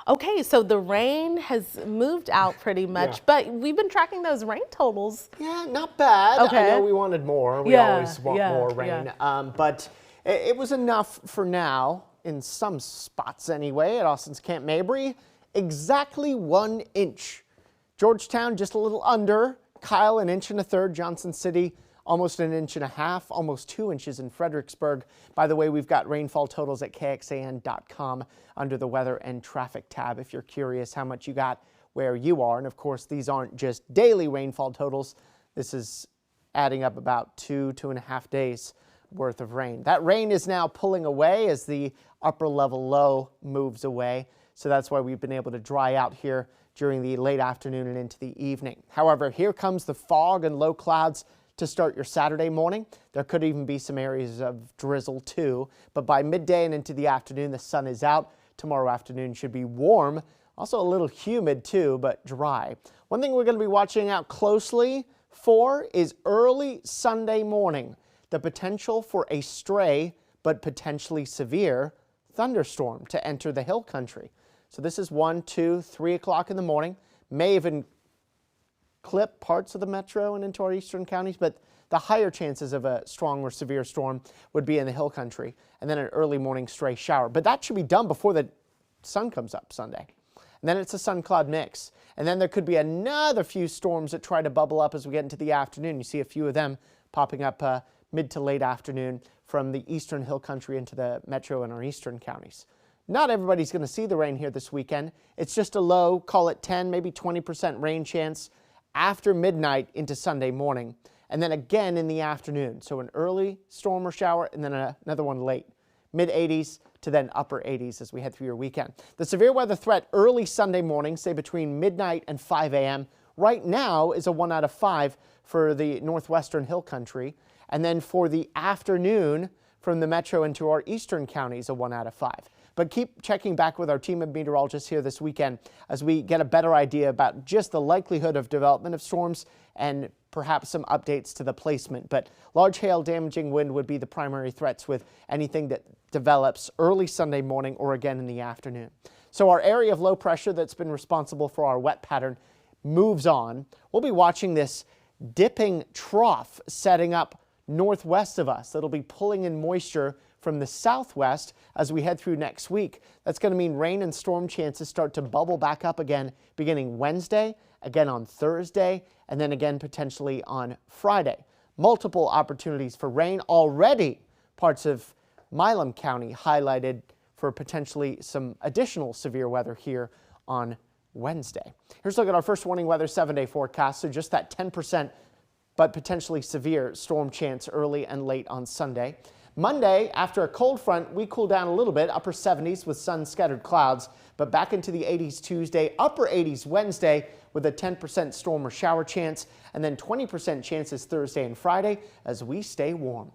Okay, so the rain has moved out pretty much, but we've been tracking those rain totals. Yeah, not bad. Okay. I know we wanted more. We always want more rain. But it was enough for now, in some spots anyway, at Austin's Camp Mabry. Exactly 1 inch. Georgetown just a little under. Kyle 1 1/3 inches. Johnson City almost 1.5 inches. Almost 2 inches in Fredericksburg. By the way, we've got rainfall totals at kxan.com under the weather and traffic tab if you're curious how much you got where you are. And of course, these aren't just daily rainfall totals. This is adding up about 2.5 days worth of rain. That rain is now pulling away as the upper level low moves away. So that's why we've been able to dry out here during the late afternoon and into the evening. However, here comes the fog and low clouds to start your Saturday morning. There could even be some areas of drizzle too, but by midday and into the afternoon, the sun is out. Tomorrow afternoon should be warm, also a little humid too, but dry. One thing we're going to be watching out closely for is early Sunday morning, the potential for a stray but potentially severe thunderstorm to enter the hill country. So this is 1, 2, 3 o'clock in the morning, may even clip parts of the metro and into our eastern counties, but the higher chances of a strong or severe storm would be in the hill country, and then an early morning stray shower. But that should be done before the sun comes up Sunday. And then it's a sun-cloud mix. And then there could be another few storms that try to bubble up as we get into the afternoon. You see a few of them popping up mid to late afternoon from the eastern hill country into the metro and our eastern counties. Not everybody's going to see the rain here this weekend. It's just a low, call it 10, maybe 20% rain chance after midnight into Sunday morning, and then again in the afternoon. So an early storm or shower and then another one late. Mid-80s to then upper 80s as we head through your weekend. The severe weather threat early Sunday morning, say between midnight and 5 a.m. right now is a 1 out of 5 for the northwestern hill country. And then for the afternoon from the metro into our eastern counties, a 1 out of 5. But keep checking back with our team of meteorologists here this weekend as we get a better idea about just the likelihood of development of storms and perhaps some updates to the placement. But large hail, damaging wind would be the primary threats with anything that develops early Sunday morning or again in the afternoon. So our area of low pressure that's been responsible for our wet pattern moves on. We'll be watching this dipping trough setting up northwest of us. That'll be pulling in moisture from the southwest as we head through next week. That's going to mean rain and storm chances start to bubble back up again beginning Wednesday, again on Thursday, and then again potentially on Friday. Multiple opportunities for rain already. Parts of Milam County highlighted for potentially some additional severe weather here on Wednesday. Here's a look at our first warning weather 7-day forecast. So just that 10% but potentially severe storm chance early and late on Sunday. Monday, after a cold front, we cool down a little bit, upper 70s with sun-scattered clouds, but back into the 80s Tuesday, upper 80s Wednesday with a 10% storm or shower chance, and then 20% chances Thursday and Friday as we stay warm.